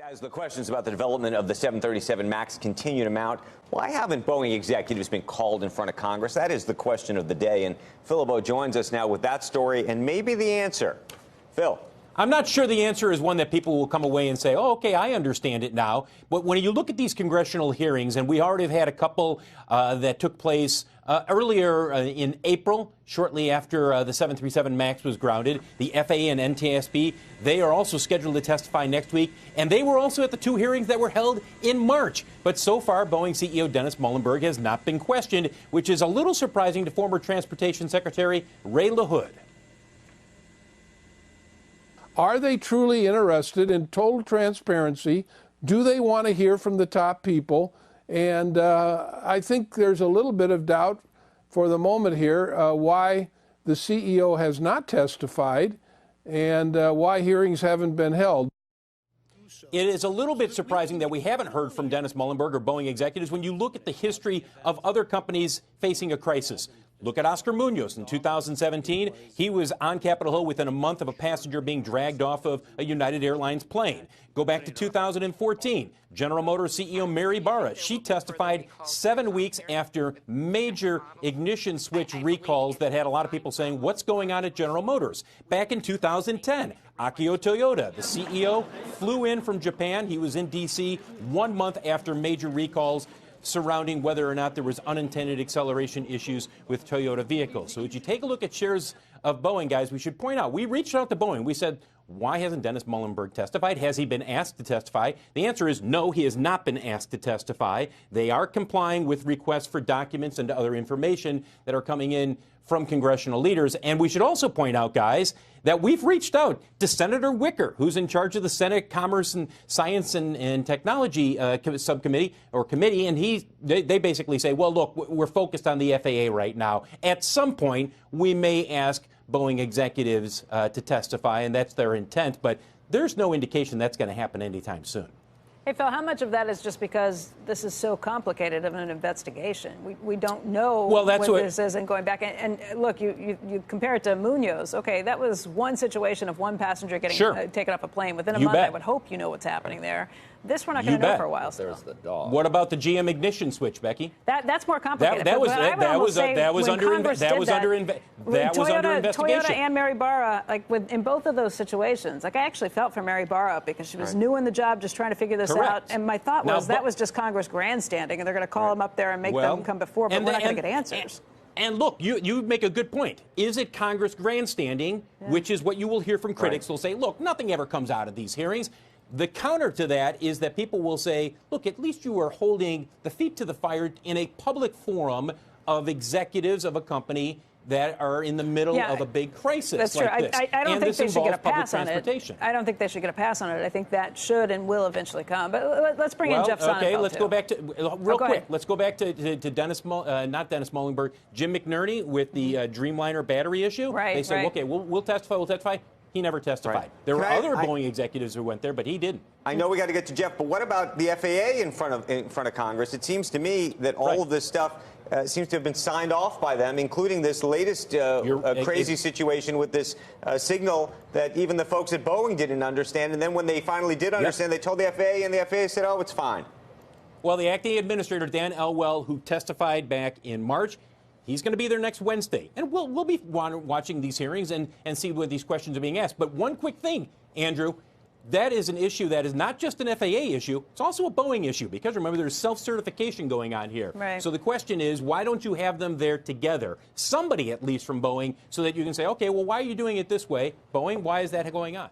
As the questions about the development of the 737 MAX continue to mount, why haven't Boeing executives been called in front of Congress? That is the question of the day. And Phil LeBeau joins us now with that story and maybe the answer. Phil. I'm not sure the answer is one that people will come away and say, oh, okay, I understand it now. But when you look at these congressional hearings, and we already have had a couple that took place earlier in April, shortly after the 737 MAX was grounded, the FAA and NTSB, they are also scheduled to testify next week. And they were also at the two hearings that were held in March. But so far, Boeing CEO Dennis Muilenburg has not been questioned, which is a little surprising to former Transportation Secretary Ray LaHood. Are they truly interested in total transparency? Do they want to hear from the top people? And I think there's a little bit of doubt for the moment here why the CEO has not testified and why hearings haven't been held. It is a little bit surprising that we haven't heard from Dennis Muilenburg or Boeing executives when you look at the history of other companies facing a crisis. Look at Oscar Munoz in 2017. He was on Capitol Hill within a month of a passenger being dragged off of a United Airlines plane. Go back to 2014. General Motors CEO Mary Barra, she testified 7 weeks after major ignition switch recalls that had a lot of people saying, what's going on at General Motors? Back in 2010, Akio Toyoda, the CEO, flew in from Japan. He was in D.C. 1 month after major recalls surrounding whether or not there was unintended acceleration issues with Toyota vehicles. So as you take a look at shares of Boeing, guys, we should point out, we reached out to Boeing. We said, why hasn't Dennis Muilenburg testified? Has he been asked to testify? The answer is no, he has not been asked to testify. They are complying with requests for documents and other information that are coming in from congressional leaders. And we should also point out, guys, that we've reached out to Senator Wicker, who's in charge of the Senate Commerce and Science and Technology subcommittee or committee, and they basically say, well, look, we're focused on the FAA right now. At some point, we may ask Boeing executives to testify, and that's their intent, but there's no indication that's going to happen anytime soon. Hey, Phil, how much of that is just because this is so complicated of an investigation? We don't know what this is, and going back. And look, you compare it to Munoz. Okay, that was one situation of one passenger getting taken off a plane. Within a month, I would hope you know what's happening there. This we're not going to know for a while still. There's the dog. What about the GM ignition switch, Becky? That's more complicated. That was under investigation. Toyota and Mary Barra, like in both of those situations, like I actually felt for Mary Barra because she was new in the job, just trying to figure this out. And my thought was that was just Congress grandstanding, and they're going to call them up there and make them come before, but we're not going to get answers. And look, you make a good point. Is it Congress grandstanding, which is what you will hear from critics who'll say, look, nothing ever comes out of these hearings. The counter to that is that people will say, look, at least you are holding the feet to the fire in a public forum of executives of a company that are in the middle of a big crisis. That's like true. This. I don't think they should get a pass on it. I don't think they should get a pass on it. I think that should and will eventually come. But let's bring in Jeff Sonnenfeld. Okay, let's go back to real quick. Let's go back to Dennis, not Dennis Muilenburg, Jim McNerney with the Dreamliner battery issue. They said, okay, we'll testify. We'll testify. He never testified. There were other Boeing executives who went there, but he didn't. I know we got to get to Jeff, but what about the FAA in front of Congress? It seems to me that all of this stuff seems to have been signed off by them, including this latest crazy situation with this signal that even the folks at Boeing didn't understand. And then when they finally did understand, they told the FAA, and the FAA said, oh, it's fine. Well, the acting administrator, Dan Elwell, who testified back in March, he's going to be there next Wednesday. And we'll be watching these hearings and see what these questions are being asked. But one quick thing, Andrew, that is an issue that is not just an FAA issue. It's also a Boeing issue, because remember, there's self-certification going on here. So the question is, why don't you have them there together? Somebody at least from Boeing, so that you can say, okay, well, why are you doing it this way? Boeing, why is that going on?